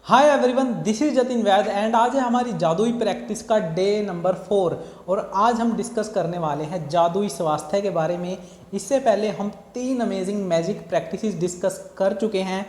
Hi everyone, this is Jatin Vaid and आज है हमारी जादुई प्रैक्टिस का डे नंबर 4 और आज हम डिस्कस करने वाले हैं जादुई स्वास्थ्य के बारे में। इससे पहले हम 3 अमेजिंग मैजिक प्रैक्टिसेस डिस्कस कर चुके हैं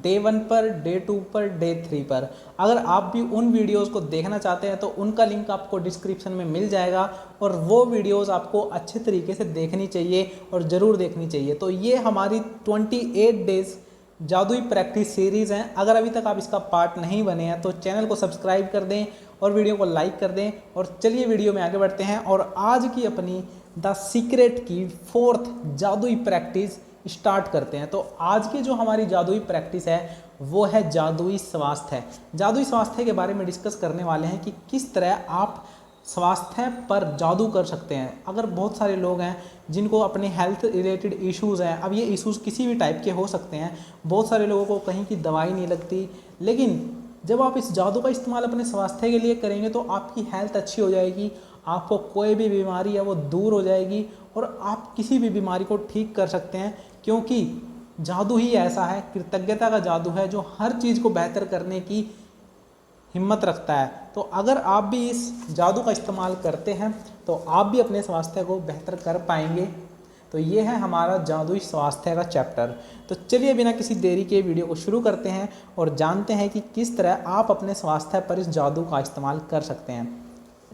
डे 1 पर, डे 2 पर, डे 3 पर। अगर आप भी उन वीडियोस को देखना चाहते हैं तो उनका लिंक आपको डिस्क्रिप्शन में मिल जाएगा और वो वीडियोस आपको अच्छे तरीके से देखनी चाहिए और ज़रूर देखनी चाहिए। तो ये हमारी 28 डेज जादुई प्रैक्टिस सीरीज़ हैं। अगर अभी तक आप इसका पार्ट नहीं बने हैं तो चैनल को सब्सक्राइब कर दें और वीडियो को लाइक कर दें। और चलिए वीडियो में आगे बढ़ते हैं और आज की अपनी द सीक्रेट की 4th जादुई प्रैक्टिस स्टार्ट करते हैं। तो आज की जो हमारी जादुई प्रैक्टिस है वो है जादुई स्वास्थ्य। जादुई स्वास्थ्य के बारे में डिस्कस करने वाले हैं कि किस तरह आप स्वास्थ्य पर जादू कर सकते हैं। अगर बहुत सारे लोग हैं जिनको अपने हेल्थ रिलेटेड इश्यूज़ हैं, अब ये इश्यूज़ किसी भी टाइप के हो सकते हैं, बहुत सारे लोगों को कहीं की दवाई नहीं लगती, लेकिन जब आप इस जादू का इस्तेमाल अपने स्वास्थ्य के लिए करेंगे तो आपकी हेल्थ अच्छी हो जाएगी, आपको कोई भी बीमारी है वो दूर हो जाएगी और आप किसी भी बीमारी को ठीक कर सकते हैं। क्योंकि जादू ही ऐसा है, कृतज्ञता का जादू है जो हर चीज़ को बेहतर करने की हिम्मत रखता है। तो अगर आप भी इस जादू का इस्तेमाल करते हैं तो आप भी अपने स्वास्थ्य को बेहतर कर पाएंगे। तो ये है हमारा जादुई स्वास्थ्य का चैप्टर। तो चलिए बिना किसी देरी के वीडियो को शुरू करते हैं और जानते हैं कि किस तरह आप अपने स्वास्थ्य पर इस जादू का इस्तेमाल कर सकते हैं।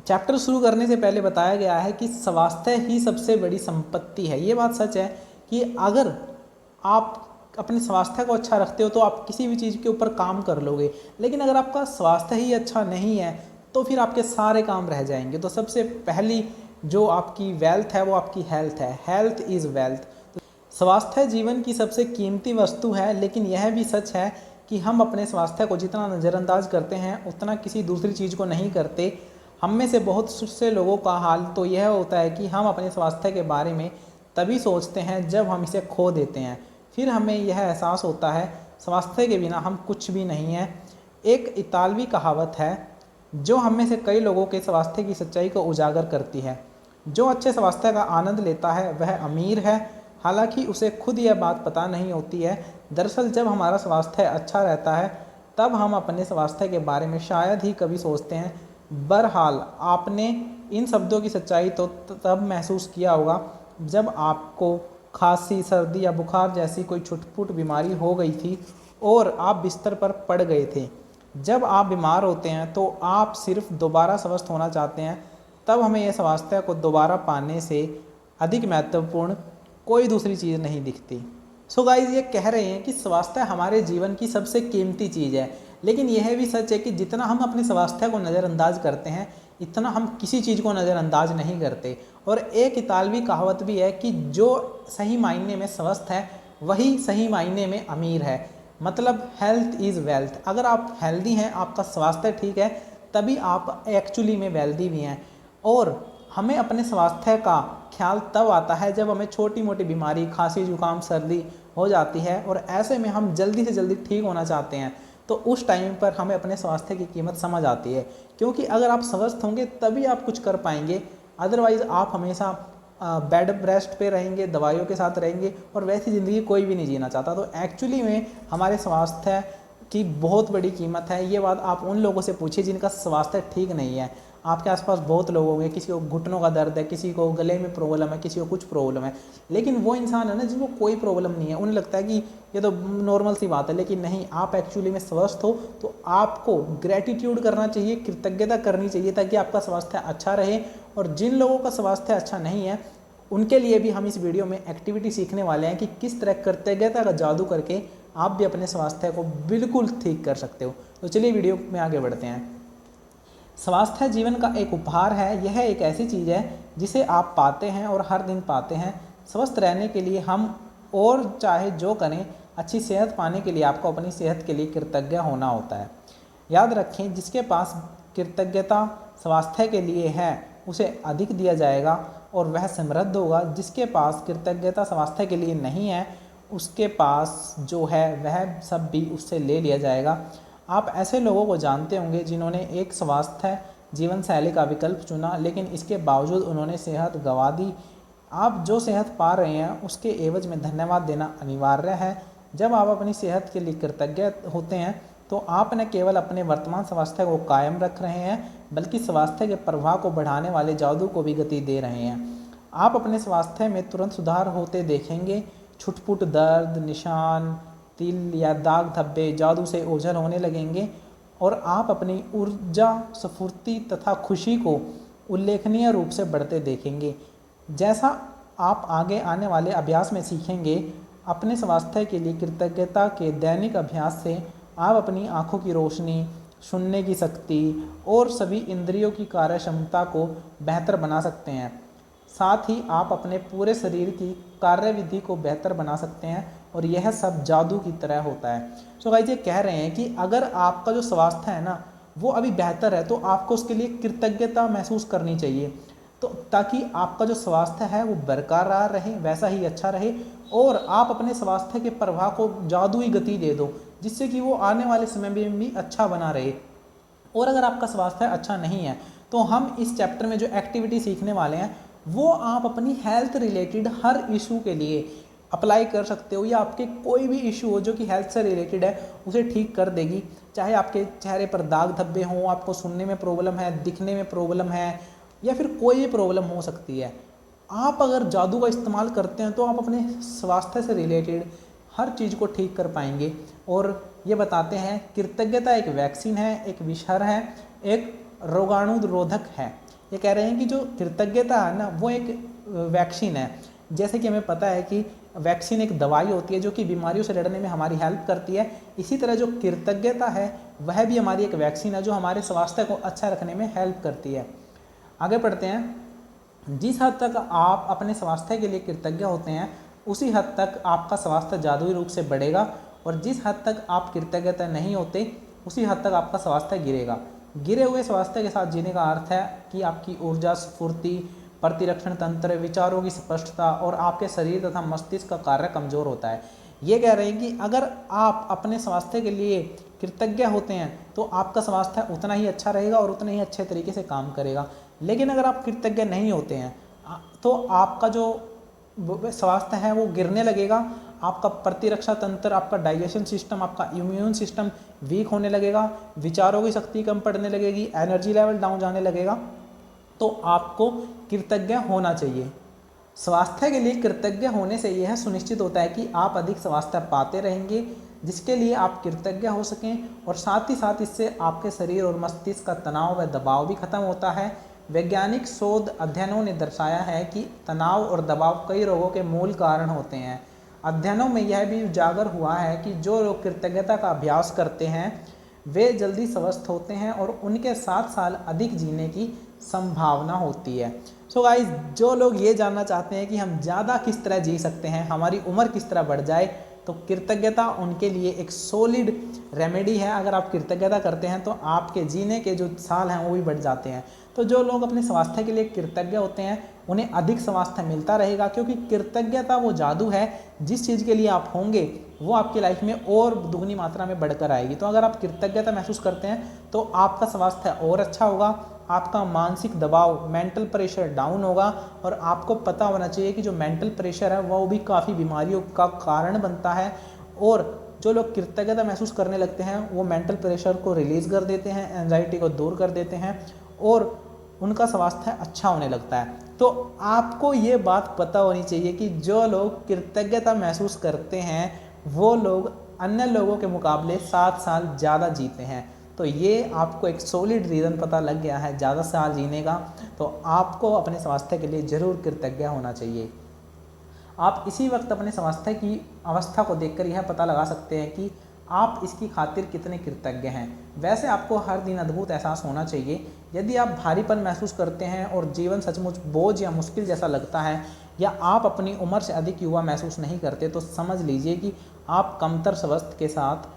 चैप्टर शुरू करने से पहले बताया गया है कि स्वास्थ्य ही सबसे बड़ी संपत्ति है। ये बात सच है कि अगर आप अपने स्वास्थ्य को अच्छा रखते हो तो आप किसी भी चीज़ के ऊपर काम कर लोगे, लेकिन अगर आपका स्वास्थ्य ही अच्छा नहीं है तो फिर आपके सारे काम रह जाएंगे। तो सबसे पहली जो आपकी वेल्थ है वो आपकी हेल्थ है। Health is wealth. स्वास्थ्य जीवन की सबसे कीमती वस्तु है, लेकिन यह भी सच है कि हम अपने स्वास्थ्य को जितना नज़रअंदाज करते हैं उतना किसी दूसरी चीज़ को नहीं करते। हम में से बहुत से लोगों का हाल तो यह होता है कि हम अपने स्वास्थ्य के बारे में तभी सोचते हैं जब हम इसे खो देते हैं, फिर हमें यह एहसास होता है स्वास्थ्य के बिना हम कुछ भी नहीं हैं। एक इतालवी कहावत है जो हम में से कई लोगों के स्वास्थ्य की सच्चाई को उजागर करती है। जो अच्छे स्वास्थ्य का आनंद लेता है वह अमीर है, हालांकि उसे खुद यह बात पता नहीं होती है। दरअसल जब हमारा स्वास्थ्य अच्छा रहता है तब हम अपने स्वास्थ्य के बारे में शायद ही कभी सोचते हैं। बहरहाल आपने इन शब्दों की सच्चाई तो तब महसूस किया होगा जब आपको खांसी, सर्दी या बुखार जैसी कोई छुटपुट बीमारी हो गई थी और आप बिस्तर पर पड़ गए थे। जब आप बीमार होते हैं तो आप सिर्फ दोबारा स्वस्थ होना चाहते हैं, तब हमें यह स्वास्थ्य को दोबारा पाने से अधिक महत्वपूर्ण कोई दूसरी चीज़ नहीं दिखती। सो गाइस, ये कह रहे हैं कि स्वास्थ्य हमारे जीवन की सबसे कीमती चीज़ है, लेकिन यह भी सच है कि जितना हम अपने स्वास्थ्य को नज़रअंदाज करते हैं इतना हम किसी चीज़ को नज़रअंदाज नहीं करते। और एक इतालवी कहावत भी है कि जो सही मायने में स्वस्थ है वही सही मायने में अमीर है। मतलब हेल्थ इज़ वेल्थ। अगर आप हेल्दी हैं, आपका स्वास्थ्य ठीक है, तभी आप एक्चुअली में वेल्दी भी हैं। और हमें अपने स्वास्थ्य का ख्याल तब आता है जब हमें छोटी मोटी बीमारी, खांसी, जुकाम, सर्दी हो जाती है और ऐसे में हम जल्दी से जल्दी ठीक होना चाहते हैं। तो उस टाइम पर हमें अपने स्वास्थ्य की कीमत समझ आती है, क्योंकि अगर आप स्वस्थ होंगे तभी आप कुछ कर पाएंगे। अदरवाइज़ आप हमेशा बेड रेस्ट पे रहेंगे, दवाइयों के साथ रहेंगे और वैसी ज़िंदगी कोई भी नहीं जीना चाहता। तो एक्चुअली में हमारे स्वास्थ्य की बहुत बड़ी कीमत है। ये बात आप उन लोगों से पूछिए जिनका स्वास्थ्य ठीक नहीं है। आपके आसपास बहुत लोग होंगे, किसी को घुटनों का दर्द है, किसी को गले में प्रॉब्लम है, किसी को कुछ प्रॉब्लम है, लेकिन वो इंसान है ना जिनको कोई प्रॉब्लम नहीं है, उन्हें लगता है कि ये तो नॉर्मल सी बात है। लेकिन नहीं, आप एक्चुअली में स्वस्थ हो तो आपको ग्रेटिट्यूड करना चाहिए, कृतज्ञता करनी चाहिए ताकि आपका स्वास्थ्य अच्छा रहे। और जिन लोगों का स्वास्थ्य अच्छा नहीं है उनके लिए भी हम इस वीडियो में एक्टिविटी सीखने वाले हैं कि किस तरह कृतज्ञता का जादू करके आप भी अपने स्वास्थ्य को बिल्कुल ठीक कर सकते हो। तो चलिए वीडियो में आगे बढ़ते हैं। स्वास्थ्य जीवन का एक उपहार है। यह एक ऐसी चीज़ है जिसे आप पाते हैं और हर दिन पाते हैं। स्वस्थ रहने के लिए हम और चाहे जो करें, अच्छी सेहत पाने के लिए आपको अपनी सेहत के लिए कृतज्ञ होना होता है। याद रखें, जिसके पास कृतज्ञता स्वास्थ्य के लिए है उसे अधिक दिया जाएगा और वह समृद्ध होगा। जिसके पास कृतज्ञता स्वास्थ्य के लिए नहीं है उसके पास जो है वह सब भी उससे ले लिया जाएगा। आप ऐसे लोगों को जानते होंगे जिन्होंने एक स्वास्थ्य जीवन शैली का विकल्प चुना, लेकिन इसके बावजूद उन्होंने सेहत गंवा दी। आप जो सेहत पा रहे हैं उसके एवज में धन्यवाद देना अनिवार्य है। जब आप अपनी सेहत के लिए कृतज्ञ होते हैं तो आप न केवल अपने वर्तमान स्वास्थ्य को कायम रख रहे हैं बल्कि स्वास्थ्य के प्रवाह को बढ़ाने वाले जादू को भी गति दे रहे हैं। आप अपने स्वास्थ्य में तुरंत सुधार होते देखेंगे। छुटपुट दर्द, निशान, तिल या दाग धब्बे जादू से ओझल होने लगेंगे और आप अपनी ऊर्जा, स्फूर्ति तथा खुशी को उल्लेखनीय रूप से बढ़ते देखेंगे। जैसा आप आगे आने वाले अभ्यास में सीखेंगे, अपने स्वास्थ्य के लिए कृतज्ञता के दैनिक अभ्यास से आप अपनी आँखों की रोशनी, सुनने की शक्ति और सभी इंद्रियों की कार्य क्षमता को बेहतर बना सकते हैं। साथ ही आप अपने पूरे शरीर की कार्यविधि को बेहतर बना सकते हैं और यह सब जादू की तरह होता है। सो गाइस, ये कह रहे हैं कि अगर आपका जो स्वास्थ्य है ना वो अभी बेहतर है तो आपको उसके लिए कृतज्ञता महसूस करनी चाहिए, तो ताकि आपका जो स्वास्थ्य है वो बरकरार रहे, वैसा ही अच्छा रहे और आप अपने स्वास्थ्य के प्रवाह को जादुई गति दे दो जिससे कि वो आने वाले समय में भी अच्छा बना रहे। और अगर आपका स्वास्थ्य अच्छा नहीं है तो हम इस चैप्टर में जो एक्टिविटी सीखने वाले हैं वो आप अपनी हेल्थ रिलेटेड हर इशू के लिए अप्लाई कर सकते हो, या आपके कोई भी इशू हो जो कि हेल्थ से रिलेटेड है उसे ठीक कर देगी। चाहे आपके चेहरे पर दाग धब्बे हों, आपको सुनने में प्रॉब्लम है, दिखने में प्रॉब्लम है, या फिर कोई भी प्रॉब्लम हो सकती है, आप अगर जादू का इस्तेमाल करते हैं तो आप अपने स्वास्थ्य से रिलेटेड हर चीज़ को ठीक कर पाएंगे। और ये बताते हैं कृतज्ञता एक वैक्सीन है, एक विषहर है, एक रोगाणुरोधक है। ये कह रहे हैं कि जो कृतज्ञता है ना वो एक वैक्सीन है। जैसे कि हमें पता है कि वैक्सीन एक दवाई होती है जो कि बीमारियों से लड़ने में हमारी हेल्प करती है, इसी तरह जो कृतज्ञता है वह भी हमारी एक वैक्सीन है जो हमारे स्वास्थ्य को अच्छा रखने में हेल्प करती है। आगे पढ़ते हैं। जिस हद तक आप अपने स्वास्थ्य के लिए कृतज्ञ होते हैं उसी हद तक आपका स्वास्थ्य जादुई रूप से बढ़ेगा, और जिस हद तक आप कृतज्ञता नहीं होते उसी हद तक आपका स्वास्थ्य गिरेगा। गिरे हुए स्वास्थ्य के साथ जीने का अर्थ है कि आपकी ऊर्जा, स्फूर्ति, प्रतिरक्षण तंत्र, विचारों की स्पष्टता और आपके शरीर तथा मस्तिष्क का कार्य कमजोर होता है। ये कह रहे हैं कि अगर आप अपने स्वास्थ्य के लिए कृतज्ञ होते हैं तो आपका स्वास्थ्य उतना ही अच्छा रहेगा और उतने ही अच्छे तरीके से काम करेगा। लेकिन अगर आप कृतज्ञ नहीं होते हैं तो आपका जो स्वास्थ्य है वो गिरने लगेगा, आपका प्रतिरक्षा तंत्र, आपका डाइजेशन सिस्टम, आपका इम्यून सिस्टम वीक होने लगेगा, विचारों की शक्ति कम पड़ने लगेगी, एनर्जी लेवल डाउन जाने लगेगा। तो आपको कृतज्ञ होना चाहिए। स्वास्थ्य के लिए कृतज्ञ होने से यह सुनिश्चित होता है कि आप अधिक स्वास्थ्य पाते रहेंगे जिसके लिए आप कृतज्ञ हो सकें, और साथ ही साथ इससे आपके शरीर और मस्तिष्क का तनाव व दबाव भी खत्म होता है। वैज्ञानिक शोध अध्ययनों ने दर्शाया है कि तनाव और दबाव कई रोगों के मूल कारण होते हैं। अध्ययनों में यह भी उजागर हुआ है कि जो लोग कृतज्ञता का अभ्यास करते हैं वे जल्दी स्वस्थ होते हैं और उनके 7 साल अधिक जीने की संभावना होती है। सो गाइस, जो लोग ये जानना चाहते हैं कि हम ज़्यादा किस तरह जी सकते हैं, हमारी उम्र किस तरह बढ़ जाए, तो कृतज्ञता उनके लिए एक सॉलिड रेमेडी है। अगर आप कृतज्ञता करते हैं तो आपके जीने के जो साल हैं वो भी बढ़ जाते हैं। तो जो लोग अपने स्वास्थ्य के लिए कृतज्ञ होते हैं उन्हें अधिक स्वास्थ्य मिलता रहेगा, क्योंकि कृतज्ञता वो जादू है जिस चीज़ के लिए आप होंगे वो आपकी लाइफ में और दुगनी मात्रा में बढ़कर आएगी। तो अगर आप कृतज्ञता महसूस करते हैं तो आपका स्वास्थ्य और अच्छा होगा, आपका मानसिक दबाव, मेंटल प्रेशर डाउन होगा, और आपको पता होना चाहिए कि जो मेंटल प्रेशर है वो भी काफ़ी बीमारियों का कारण बनता है। और जो लोग कृतज्ञता महसूस करने लगते हैं वो मेंटल प्रेशर को रिलीज़ कर देते हैं, एंजाइटी को दूर कर देते हैं और उनका स्वास्थ्य अच्छा होने लगता है। तो आपको ये बात पता होनी चाहिए कि जो लोग कृतज्ञता महसूस करते हैं वो लोग अन्य लोगों के मुकाबले 7 साल ज़्यादा जीते हैं। तो ये आपको एक सॉलिड रीज़न पता लग गया है ज़्यादा साल जीने का। तो आपको अपने स्वास्थ्य के लिए ज़रूर कृतज्ञ होना चाहिए। आप इसी वक्त अपने स्वास्थ्य की अवस्था को देखकर यह पता लगा सकते हैं कि आप इसकी खातिर कितने कृतज्ञ हैं। वैसे आपको हर दिन अद्भुत एहसास होना चाहिए। यदि आप भारीपन महसूस करते हैं और जीवन सचमुच बोझ या मुश्किल जैसा लगता है, या आप अपनी उम्र से अधिक युवा महसूस नहीं करते, तो समझ लीजिए कि आप कमतर स्वास्थ्य के साथ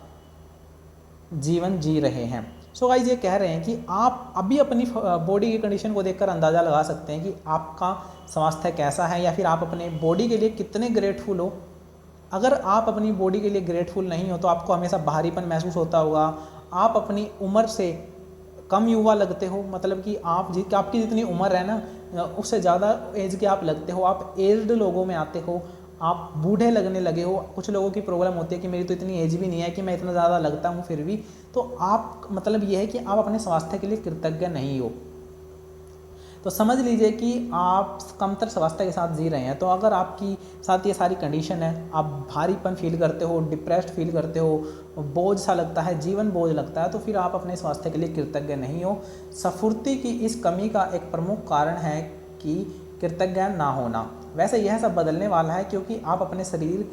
जीवन जी रहे हैं। सो गाइस, ये कह रहे हैं कि आप अभी अपनी बॉडी की कंडीशन को देखकर अंदाज़ा लगा सकते हैं कि आपका स्वास्थ्य कैसा है, या फिर आप अपने बॉडी के लिए कितने ग्रेटफुल हो। अगर आप अपनी बॉडी के लिए ग्रेटफुल नहीं हो तो आपको हमेशा भारीपन महसूस होता होगा, आप अपनी उम्र से कम युवा लगते हो, मतलब कि आपकी जितनी उम्र है ना उससे ज़्यादा एज के आप लगते हो, आप एज्ड लोगों में आते हो, आप बूढ़े लगने लगे हो। कुछ लोगों की प्रॉब्लम होती है कि मेरी तो इतनी एज भी नहीं है कि मैं इतना ज़्यादा लगता हूँ फिर भी, तो आप मतलब ये है कि आप अपने स्वास्थ्य के लिए कृतज्ञ नहीं हो। तो समझ लीजिए कि आप कमतर स्वास्थ्य के साथ जी रहे हैं। तो अगर आपकी साथ ये सारी कंडीशन है, आप भारीपन फील करते हो, डिप्रेस्ड फील करते हो, बोझ सा लगता है, जीवन बोझ लगता है, तो फिर आप अपने स्वास्थ्य के लिए कृतज्ञ नहीं हो। स्फूर्ति की इस कमी का एक प्रमुख कारण है कि कृतज्ञ ना होना। वैसे यह सब बदलने वाला है, क्योंकि आप अपने शरीर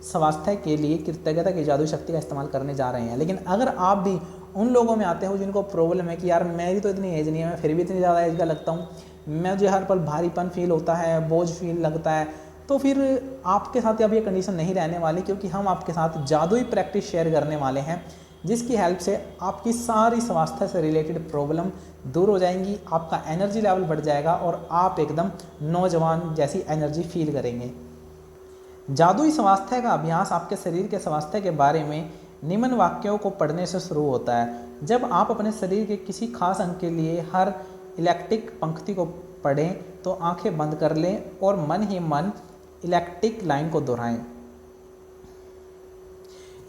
स्वास्थ्य के लिए कृतज्ञता की जादुई शक्ति का इस्तेमाल करने जा रहे हैं। लेकिन अगर आप भी उन लोगों में आते हो जिनको प्रॉब्लम है कि यार मेरी तो इतनी एज नहीं है, मैं फिर भी इतनी ज़्यादा एज का लगता हूँ, मुझे हर पल भारीपन फील होता है, बोझ फील लगता है, तो फिर आपके साथ अब ये कंडीशन नहीं रहने वाली, क्योंकि हम आपके साथ जादुई प्रैक्टिस शेयर करने वाले हैं, जिसकी हेल्प से आपकी सारी स्वास्थ्य से रिलेटेड प्रॉब्लम दूर हो जाएंगी, आपका एनर्जी लेवल बढ़ जाएगा और आप एकदम नौजवान जैसी एनर्जी फील करेंगे। जादुई स्वास्थ्य का अभ्यास आपके शरीर के स्वास्थ्य के बारे में निम्न वाक्यों को पढ़ने से शुरू होता है। जब आप अपने शरीर के किसी खास अंग के लिए हर इलेक्ट्रिक पंक्ति को पढ़ें तो आंखें बंद कर लें और मन ही मन इलेक्ट्रिक लाइन को दोहराएं।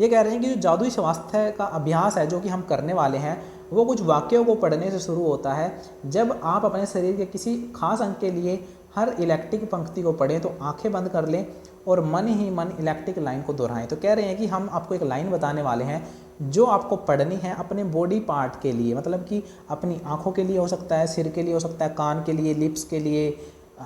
ये कह रहे हैं कि जो जादुई स्वास्थ्य का अभ्यास है जो कि हम करने वाले हैं, वो कुछ वाक्यों को पढ़ने से शुरू होता है। जब आप अपने शरीर के किसी खास अंग के लिए हर इलेक्ट्रिक पंक्ति को पढ़ें तो आंखें बंद कर लें और मन ही मन इलेक्ट्रिक लाइन को दोहराएं। तो कह रहे हैं कि हम आपको एक लाइन बताने वाले हैं जो आपको पढ़नी है अपने बॉडी पार्ट के लिए, मतलब कि अपनी आंखों के लिए हो सकता है, सिर के लिए हो सकता है, कान के लिए, लिप्स के लिए,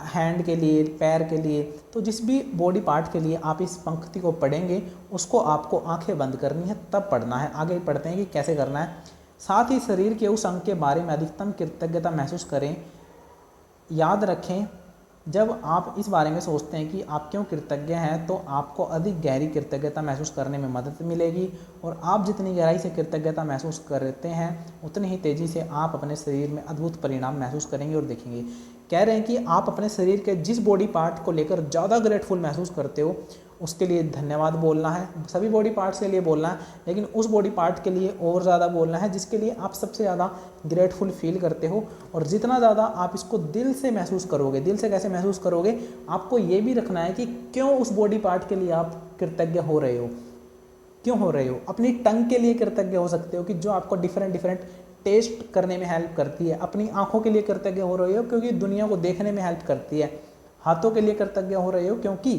हैंड के लिए, पैर के लिए। तो जिस भी बॉडी पार्ट के लिए आप इस पंक्ति को पढ़ेंगे उसको आपको आंखें बंद करनी है, तब पढ़ना है। आगे पढ़ते हैं कि कैसे करना है। साथ ही शरीर के उस अंग के बारे में अधिकतम कृतज्ञता महसूस करें। याद रखें, जब आप इस बारे में सोचते हैं कि आप क्यों कृतज्ञ हैं, तो आपको अधिक गहरी कृतज्ञता महसूस करने में मदद मिलेगी और आप जितनी गहराई से कृतज्ञता महसूस करते हैं उतनी ही तेज़ी से आप अपने शरीर में अद्भुत परिणाम महसूस करेंगे और देखेंगे। कह रहे हैं कि आप अपने शरीर के जिस बॉडी पार्ट को लेकर ज़्यादा ग्रेटफुल महसूस करते हो उसके लिए धन्यवाद बोलना है। सभी बॉडी पार्ट्स के लिए बोलना है, लेकिन उस बॉडी पार्ट के लिए और ज़्यादा बोलना है जिसके लिए आप सबसे ज़्यादा ग्रेटफुल फील करते हो। और जितना ज़्यादा आप इसको दिल से महसूस करोगे, दिल से कैसे महसूस करोगे, आपको ये भी रखना है कि क्यों उस बॉडी पार्ट के लिए आप कृतज्ञ हो रहे हो, क्यों हो रहे हो। अपनी टंग के लिए कृतज्ञ हो सकते हो कि जो आपको डिफरेंट टेस्ट करने में हेल्प करती है। अपनी आंखों के लिए कृतज्ञ हो रहे हो क्योंकि दुनिया को देखने में हेल्प करती है। हाथों के लिए कृतज्ञ हो रहे हो क्योंकि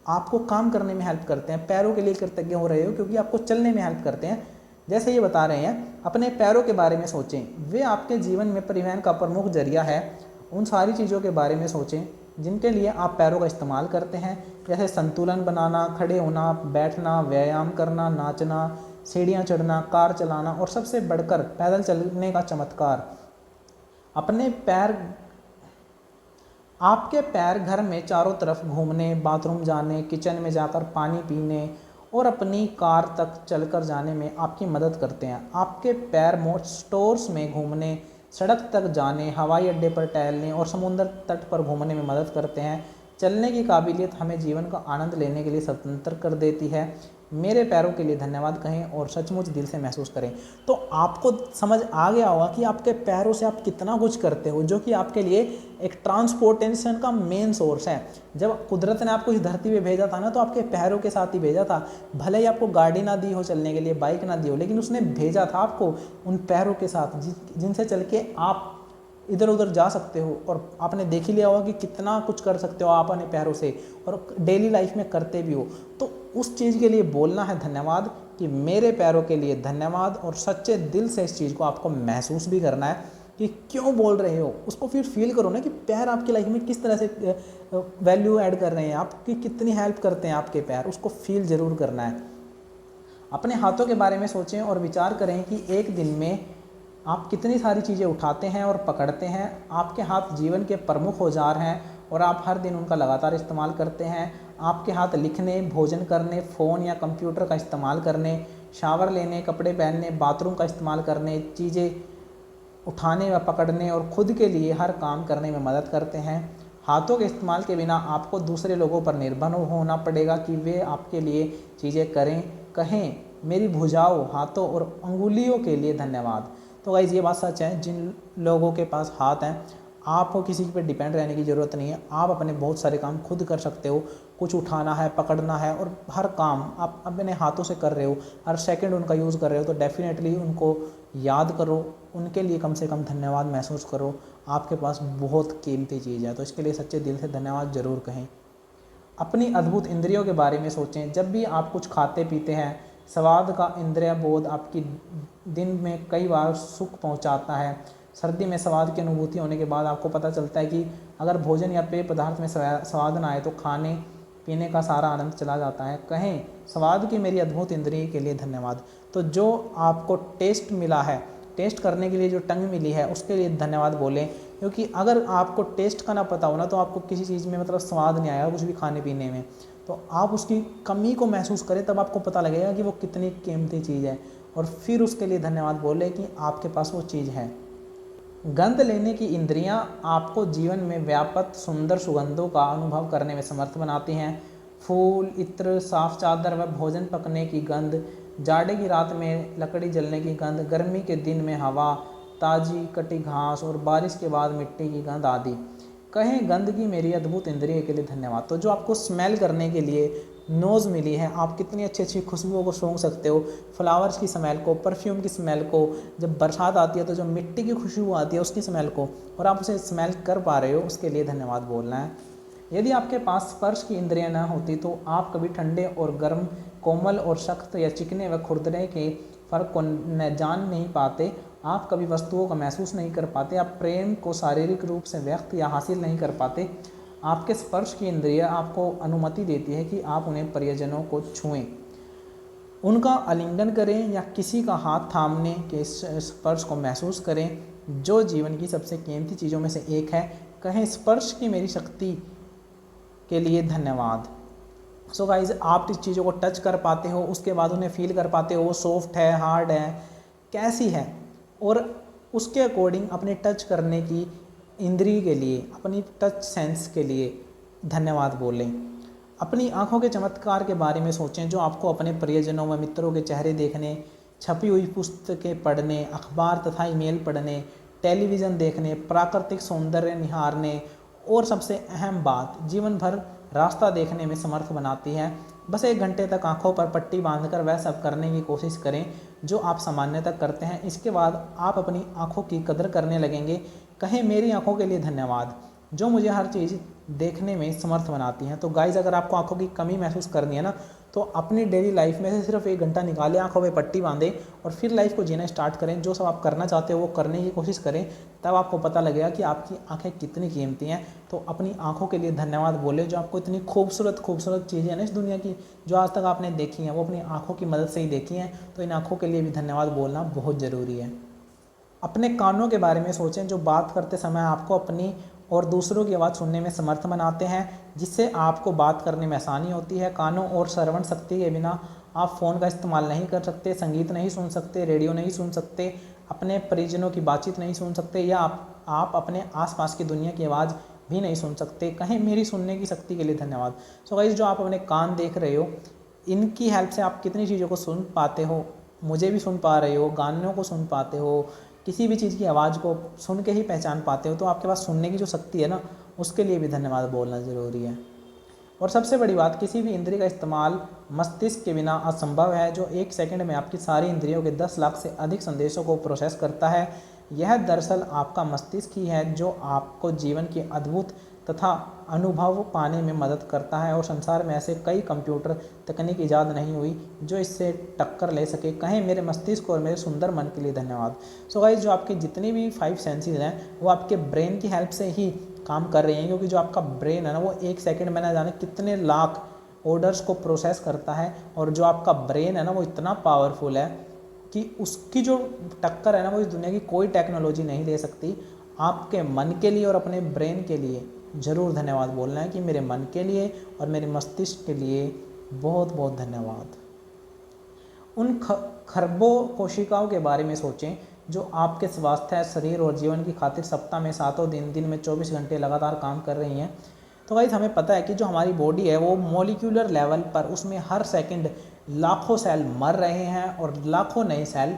आपको काम करने में हेल्प करते हैं। पैरों के लिए कृतज्ञ हो रहे हो क्योंकि आपको चलने में हेल्प करते हैं। जैसे ये बता रहे हैं, अपने पैरों के बारे में सोचें, वे आपके जीवन में परिवहन का प्रमुख जरिया है। उन सारी चीज़ों के बारे में सोचें जिनके लिए आप पैरों का इस्तेमाल करते हैं, जैसे संतुलन बनाना, खड़े होना, बैठना, व्यायाम करना, नाचना, सीढ़ियाँ चढ़ना, कार चलाना और सबसे बढ़कर पैदल चलने का चमत्कार। अपने पैर, आपके पैर घर में चारों तरफ घूमने, बाथरूम जाने, किचन में जाकर पानी पीने और अपनी कार तक चलकर जाने में आपकी मदद करते हैं। आपके पैर स्टोर्स में घूमने, सड़क तक जाने, हवाई अड्डे पर टहलने और समुद्र तट पर घूमने में मदद करते हैं। चलने की काबिलियत हमें जीवन का आनंद लेने के लिए स्वतंत्र कर देती है। मेरे पैरों के लिए धन्यवाद कहें और सचमुच दिल से महसूस करें। तो आपको समझ आ गया होगा कि आपके पैरों से आप कितना कुछ करते हो, जो कि आपके लिए एक ट्रांसपोर्टेशन का मेन सोर्स है। जब कुदरत ने आपको इस धरती पे भेजा था ना, तो आपके पैरों के साथ ही भेजा था। भले ही आपको गाड़ी ना दी हो चलने के लिए, बाइक ना दी हो, लेकिन उसने भेजा था आपको उन पैरों के साथ जिनसे चल के आप इधर उधर जा सकते हो। और आपने देख ही लिया होगा कि कितना कुछ कर सकते हो आप अपने पैरों से, और डेली लाइफ में करते भी हो। तो उस चीज़ के लिए बोलना है धन्यवाद, कि मेरे पैरों के लिए धन्यवाद, और सच्चे दिल से इस चीज़ को आपको महसूस भी करना है कि क्यों बोल रहे हो। उसको फिर फील करो ना कि पैर आपकी लाइफ में किस तरह से वैल्यू ऐड कर रहे हैं, आपकी कितनी हेल्प करते हैं आपके पैर, उसको फील ज़रूर करना है। अपने हाथों के बारे में सोचें और विचार करें कि एक दिन में आप कितनी सारी चीज़ें उठाते हैं और पकड़ते हैं। आपके हाथ जीवन के प्रमुख औजार हैं और आप हर दिन उनका लगातार इस्तेमाल करते हैं। आपके हाथ लिखने, भोजन करने, फ़ोन या कंप्यूटर का इस्तेमाल करने, शावर लेने, कपड़े पहनने, बाथरूम का इस्तेमाल करने, चीज़ें उठाने व पकड़ने और खुद के लिए हर काम करने में मदद करते हैं। हाथों के इस्तेमाल के बिना आपको दूसरे लोगों पर निर्भर होना पड़ेगा कि वे आपके लिए चीज़ें करें। कहें, मेरी भुजाओं, हाथों और अंगुलियों के लिए धन्यवाद। तो गाइज़ ये बात सच है, जिन लोगों के पास हाथ हैं, आपको किसी पर डिपेंड रहने की ज़रूरत नहीं है। आप अपने बहुत सारे काम खुद कर सकते हो, कुछ उठाना है, पकड़ना है, और हर काम आप अपने हाथों से कर रहे हो, हर सेकंड उनका यूज़ कर रहे हो, तो डेफिनेटली उनको याद करो, उनके लिए कम से कम धन्यवाद महसूस करो। आपके पास बहुत कीमती चीज़ है, तो इसके लिए सच्चे दिल से धन्यवाद ज़रूर कहें। अपनी अद्भुत इंद्रियों के बारे में सोचें। जब भी आप कुछ खाते पीते हैं, स्वाद का इंद्रिय बोध आपकी दिन में कई बार सुख पहुंचाता है। सर्दी में स्वाद की अनुभूति होने के बाद आपको पता चलता है कि अगर भोजन या पेय पदार्थ में स्वाद ना आए तो खाने पीने का सारा आनंद चला जाता है। कहें, स्वाद की मेरी अद्भुत इंद्रिय के लिए धन्यवाद। तो जो आपको टेस्ट मिला है, टेस्ट करने के लिए जो टंग मिली है, उसके लिए धन्यवाद बोलें। क्योंकि अगर आपको टेस्ट का ना पता हो ना, तो आपको किसी चीज़ में मतलब स्वाद नहीं आएगा, कुछ भी खाने पीने में। तो आप उसकी कमी को महसूस करें, तब आपको पता लगेगा कि वो कितनी कीमती चीज़ है, और फिर उसके लिए धन्यवाद बोलें कि आपके पास वो चीज़ है। गंध लेने की इंद्रियां आपको जीवन में व्याप्त सुंदर सुगंधों का अनुभव करने में समर्थ बनाती हैं। फूल, इत्र, साफ चादर व भोजन पकने की गंध, जाड़े की रात में लकड़ी जलने की गंध, गर्मी के दिन में हवा, ताजी कटी घास और बारिश के बाद मिट्टी की गंध आदि। कहें, गंध की मेरी अद्भुत इंद्रिय के लिए धन्यवाद। तो जो आपको स्मेल करने के लिए नोज़ मिली है, आप कितनी अच्छी अच्छी खुशबुओं को सूंघ सकते हो, फ्लावर्स की स्मेल को, परफ्यूम की स्मेल को, जब बरसात आती है तो जो मिट्टी की खुशबू आती है उसकी स्मेल को, और आप उसे स्मेल कर पा रहे हो, उसके लिए धन्यवाद बोलना है। यदि आपके पास स्पर्श की इंद्रियां न होती तो आप कभी ठंडे और गर्म, कोमल और सख्त या चिकने व खुरदरे के फ़र्क को जान नहीं पाते। आप कभी वस्तुओं का महसूस नहीं कर पाते। आप प्रेम को शारीरिक रूप से व्यक्त या हासिल नहीं कर पाते। आपके स्पर्श की इंद्रिय आपको अनुमति देती है कि आप उन्हें प्रियजनों को छुएं, उनका आलिंगन करें या किसी का हाथ थामने के स्पर्श को महसूस करें, जो जीवन की सबसे कीमती चीज़ों में से एक है। कहें, स्पर्श की मेरी शक्ति के लिए धन्यवाद। सो गाइज, आप इस चीज़ों को टच कर पाते हो, उसके बाद उन्हें फील कर पाते हो, वो सॉफ्ट है, हार्ड है, कैसी है, और उसके अकॉर्डिंग अपने टच करने की इंद्रिय के लिए, अपनी टच सेंस के लिए धन्यवाद बोलें। अपनी आँखों के चमत्कार के बारे में सोचें, जो आपको अपने प्रियजनों व मित्रों के चेहरे देखने, छपी हुई पुस्तकें पढ़ने, अखबार तथा ईमेल पढ़ने, टेलीविज़न देखने, प्राकृतिक सौंदर्य निहारने, और सबसे अहम बात, जीवन भर रास्ता देखने में समर्थ बनाती है। बस 1 घंटे तक आंखों पर पट्टी बांधकर वह सब करने की कोशिश करें जो आप सामान्यतः करते हैं। इसके बाद आप अपनी आंखों की कदर करने लगेंगे। कहें, मेरी आंखों के लिए धन्यवाद, जो मुझे हर चीज़ देखने में समर्थ बनाती हैं। तो गाइज़, अगर आपको आंखों की कमी महसूस करनी है ना, तो अपनी डेली लाइफ में से सिर्फ 1 घंटा निकालें, आंखों पे पट्टी बांधें और फिर लाइफ को जीना स्टार्ट करें। जो सब आप करना चाहते हो वो करने की कोशिश करें, तब आपको पता लगेगा कि आपकी आंखें कितनी कीमती हैं। तो अपनी आंखों के लिए धन्यवाद बोले, जो आपको इतनी खूबसूरत खूबसूरत चीज़ें हैं ना इस दुनिया की, जो आज तक आपने देखी हैं, वो अपनी आंखों की मदद से ही देखी हैं। तो इन आंखों के लिए भी धन्यवाद बोलना बहुत ज़रूरी है। अपने कानों के बारे में सोचें, जो बात करते समय आपको अपनी और दूसरों की आवाज़ सुनने में समर्थ बनाते हैं, जिससे आपको बात करने में आसानी होती है। कानों और श्रवण शक्ति के बिना आप फ़ोन का इस्तेमाल नहीं कर सकते, संगीत नहीं सुन सकते, रेडियो नहीं सुन सकते, अपने परिजनों की बातचीत नहीं सुन सकते, या आप अपने आसपास की दुनिया की आवाज़ भी नहीं सुन सकते। कहें, मेरी सुनने की शक्ति के लिए धन्यवाद। सो गाइस, जो आप अपने कान देख रहे हो, इनकी हेल्प से आप कितनी चीज़ों को सुन पाते हो, मुझे भी सुन पा रहे हो, गानों को सुन पाते हो, किसी भी चीज़ की आवाज़ को सुन के ही पहचान पाते हो। तो आपके पास सुनने की जो शक्ति है ना, उसके लिए भी धन्यवाद बोलना ज़रूरी है। और सबसे बड़ी बात, किसी भी इंद्रिय का इस्तेमाल मस्तिष्क के बिना असंभव है, जो 1 सेकंड में आपकी सारी इंद्रियों के 10 लाख से अधिक संदेशों को प्रोसेस करता है। यह दरअसल आपका मस्तिष्क ही है, जो आपको जीवन की अद्भुत तथा अनुभव पाने में मदद करता है। और संसार में ऐसे कई कंप्यूटर तकनीक ईजाद नहीं हुई जो इससे टक्कर ले सके। कहें, मेरे मस्तिष्क और मेरे सुंदर मन के लिए धन्यवाद। सो गाइस, जो आपकी जितनी भी 5 सेंसेस हैं, वो आपके ब्रेन की हेल्प से ही काम कर रही हैं, क्योंकि जो आपका ब्रेन है ना, वो 1 सेकंड में ना जाने कितने लाख ऑर्डर्स को प्रोसेस करता है। और जो आपका ब्रेन है ना, वो इतना पावरफुल है कि उसकी जो टक्कर है ना, वो इस दुनिया की कोई टेक्नोलॉजी नहीं दे सकती। आपके मन के लिए और अपने ब्रेन के लिए ज़रूर धन्यवाद बोलना है कि मेरे मन के लिए और मेरे मस्तिष्क के लिए बहुत बहुत धन्यवाद। उन खरबों कोशिकाओं के बारे में सोचें, जो आपके स्वास्थ्य, शरीर और जीवन की खातिर सप्ताह में 7 दिन, दिन में 24 घंटे लगातार काम कर रही हैं। तो गाइस, हमें पता है कि जो हमारी बॉडी है, वो मॉलिक्यूलर लेवल पर उसमें हर सेकंड लाखों सेल मर रहे हैं और लाखों नए सेल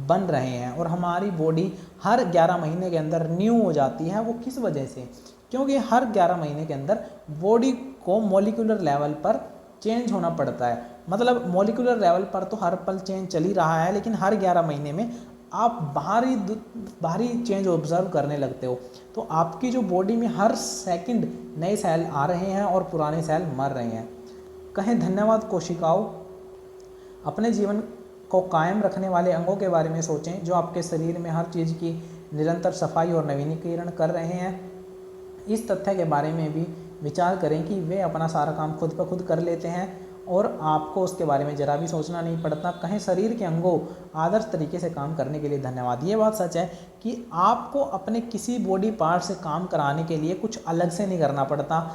बन रहे हैं। और हमारी बॉडी हर 11 महीने के अंदर न्यू हो जाती है। वो किस वजह से? क्योंकि हर 11 महीने के अंदर बॉडी को मॉलिक्यूलर लेवल पर चेंज होना पड़ता है। मतलब मॉलिक्यूलर लेवल पर तो हर पल चेंज चल ही रहा है, लेकिन हर 11 महीने में आप बाहरी चेंज ऑब्जर्व करने लगते हो। तो आपकी जो बॉडी में हर सेकंड नए सेल आ रहे हैं और पुराने सेल मर रहे हैं। कहें धन्यवाद कोशिकाओं। अपने जीवन को कायम रखने वाले अंगों के बारे में सोचें जो आपके शरीर में हर चीज़ की निरंतर सफाई और नवीनीकरण कर रहे हैं। इस तथ्य के बारे में भी विचार करें कि वे अपना सारा काम खुद ब खुद कर लेते हैं और आपको उसके बारे में ज़रा भी सोचना नहीं पड़ता। कहें शरीर के अंगों आदर्श तरीके से काम करने के लिए धन्यवाद। ये बात सच है कि आपको अपने किसी बॉडी पार्ट से काम कराने के लिए कुछ अलग से नहीं करना पड़ता,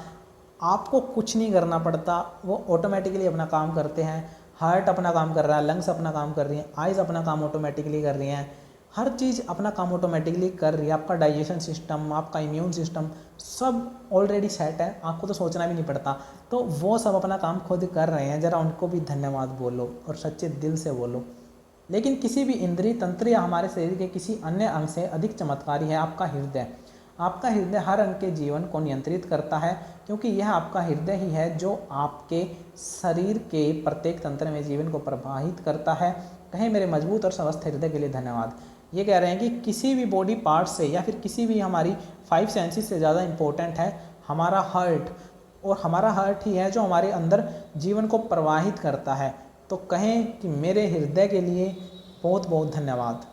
आपको कुछ नहीं करना पड़ता, वो ऑटोमेटिकली अपना काम करते हैं। हार्ट अपना काम कर रहा है, लंग्स अपना काम कर रही हैं, आइज़ अपना काम ऑटोमेटिकली कर रही हैं, हर चीज़ अपना काम ऑटोमेटिकली कर रही है। आपका डाइजेशन सिस्टम, आपका इम्यून सिस्टम सब ऑलरेडी सेट है, आपको तो सोचना भी नहीं पड़ता। तो वो सब अपना काम खुद कर रहे हैं, ज़रा उनको भी धन्यवाद बोलो और सच्चे दिल से बोलो। लेकिन किसी भी इंद्रिय तंत्र या हमारे शरीर के किसी अन्य अंग से अधिक चमत्कारी है आपका हृदय। आपका हृदय हर अंग के जीवन को नियंत्रित करता है, क्योंकि यह आपका हृदय ही है जो आपके शरीर के प्रत्येक तंत्र में जीवन को प्रभावित करता है। कहें मेरे मजबूत और स्वस्थ हृदय के लिए धन्यवाद। ये कह रहे हैं कि किसी भी बॉडी पार्ट से या फिर किसी भी हमारी 5 सेंसेस से ज़्यादा इम्पोर्टेंट है हमारा हार्ट, और हमारा हार्ट ही है जो हमारे अंदर जीवन को प्रवाहित करता है। तो कहें कि मेरे हृदय के लिए बहुत बहुत धन्यवाद।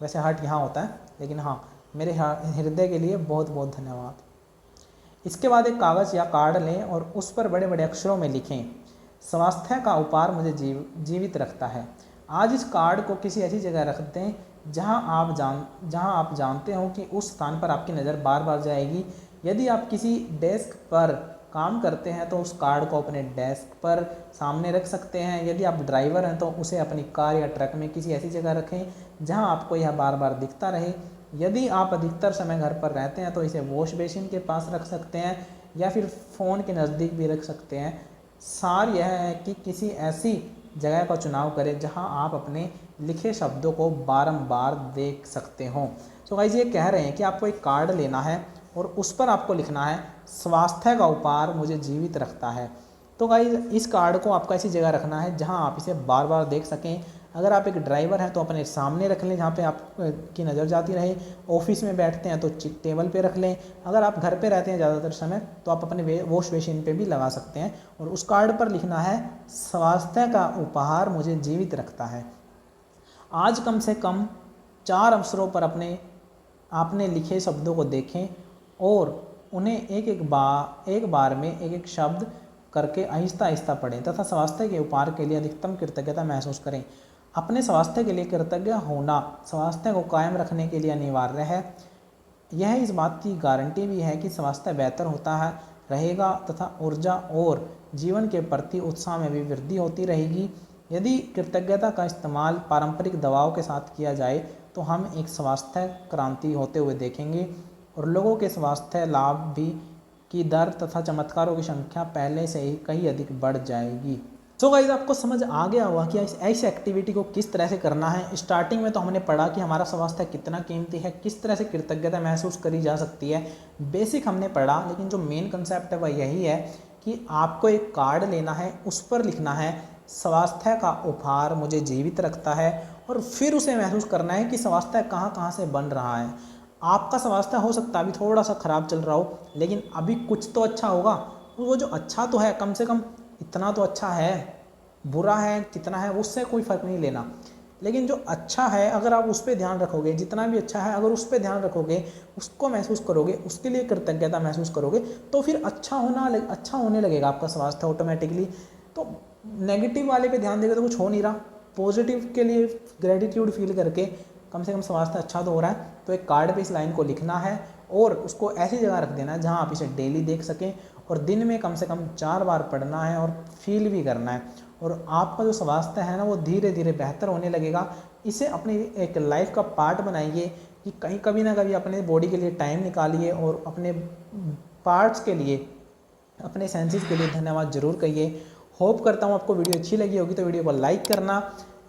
वैसे हार्ट यहाँ होता है, लेकिन हाँ, मेरे हृदय के लिए बहुत बहुत धन्यवाद। इसके बाद एक कागज़ या कार्ड लें और उस पर बड़े बड़े अक्षरों में लिखें, स्वास्थ्य का उपहार मुझे जीवित रखता है। आज इस कार्ड को किसी ऐसी जगह रख दें जहां आप जानते हो कि उस स्थान पर आपकी नज़र बार बार जाएगी। यदि आप किसी डेस्क पर काम करते हैं तो उस कार्ड को अपने डेस्क पर सामने रख सकते हैं। यदि आप ड्राइवर हैं तो उसे अपनी कार या ट्रक में किसी ऐसी जगह रखें जहां आपको यह बार बार दिखता रहे। यदि आप अधिकतर समय घर पर रहते हैं तो इसे वॉश बेसिन के पास रख सकते हैं या फिर फ़ोन के नज़दीक भी रख सकते हैं। सार यह है कि किसी ऐसी जगह का चुनाव करें जहां आप अपने लिखे शब्दों को बारंबार देख सकते हो। तो गाइस ये कह रहे हैं कि आपको एक कार्ड लेना है और उस पर आपको लिखना है, स्वास्थ्य का उपहार मुझे जीवित रखता है। तो गाइस इस कार्ड को आपको ऐसी जगह रखना है जहां आप इसे बार बार देख सकें। अगर आप एक ड्राइवर हैं तो अपने सामने रख लें जहाँ पे आपकी नज़र जाती रहे। ऑफिस में बैठते हैं तो टेबल पे रख लें। अगर आप घर पे रहते हैं ज़्यादातर समय तो आप अपने वॉश बेसिन पे भी लगा सकते हैं। और उस कार्ड पर लिखना है, स्वास्थ्य का उपहार मुझे जीवित रखता है। आज कम से कम 4 अवसरों पर आपने लिखे शब्दों को देखें और उन्हें एक बार में एक शब्द करके आहिस्ता आहिस्ता पढ़ें तथा स्वास्थ्य के उपहार के लिए अधिकतम कृतज्ञता महसूस करें। अपने स्वास्थ्य के लिए कृतज्ञ होना स्वास्थ्य को कायम रखने के लिए अनिवार्य है। यह इस बात की गारंटी भी है कि स्वास्थ्य बेहतर होता है रहेगा तथा ऊर्जा और जीवन के प्रति उत्साह में भी वृद्धि होती रहेगी। यदि कृतज्ञता का इस्तेमाल पारंपरिक दवाओं के साथ किया जाए तो हम एक स्वास्थ्य क्रांति होते हुए देखेंगे और लोगों के स्वास्थ्य लाभ भी की दर तथा चमत्कारों की संख्या पहले से ही कहीं अधिक बढ़ जाएगी। तो गाइस आपको समझ आ गया होगा कि ऐसी एक्टिविटी को किस तरह से करना है। स्टार्टिंग में तो हमने पढ़ा कि हमारा स्वास्थ्य कितना कीमती है, किस तरह से कृतज्ञता महसूस करी जा सकती है, बेसिक हमने पढ़ा। लेकिन जो मेन कंसेप्ट है वह यही है कि आपको एक कार्ड लेना है, उस पर लिखना है, स्वास्थ्य का उपहार मुझे जीवित रखता है, और फिर उसे महसूस करना है कि स्वास्थ्य कहाँ कहाँ से बन रहा है। आपका स्वास्थ्य हो सकता है अभी थोड़ा सा ख़राब चल रहा हो, लेकिन अभी कुछ तो अच्छा होगा। वो जो अच्छा तो है, कम से कम इतना तो अच्छा है, बुरा है कितना है उससे कोई फ़र्क नहीं लेना। लेकिन जो अच्छा है अगर आप उस पर ध्यान रखोगे, जितना भी अच्छा है अगर उस पर ध्यान रखोगे, उसको महसूस करोगे, उसके लिए कृतज्ञता महसूस करोगे, तो फिर अच्छा होने लगेगा आपका स्वास्थ्य ऑटोमेटिकली। तो नेगेटिव वाले पे ध्यान देगा तो कुछ हो नहीं रहा, पॉजिटिव के लिए ग्रेटिट्यूड फील करके कम से कम स्वास्थ्य अच्छा तो हो रहा है। तो एक कार्ड पे इस लाइन को लिखना है और उसको ऐसी जगह रख देना है जहां आप इसे डेली देख सकें, और दिन में कम से कम 4 बार पढ़ना है और फील भी करना है। और आपका जो स्वास्थ्य है ना वो धीरे धीरे बेहतर होने लगेगा। इसे अपनी एक लाइफ का पार्ट बनाइए कि कहीं कभी ना कभी अपने बॉडी के लिए टाइम निकालिए और अपने पार्ट्स के लिए, अपने सेंसेस के लिए धन्यवाद जरूर कहिए। होप करता हूँ आपको वीडियो अच्छी लगी होगी, तो वीडियो को लाइक करना,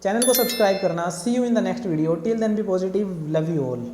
चैनल को सब्सक्राइब करना। See you in the next video, till then be positive, love you all.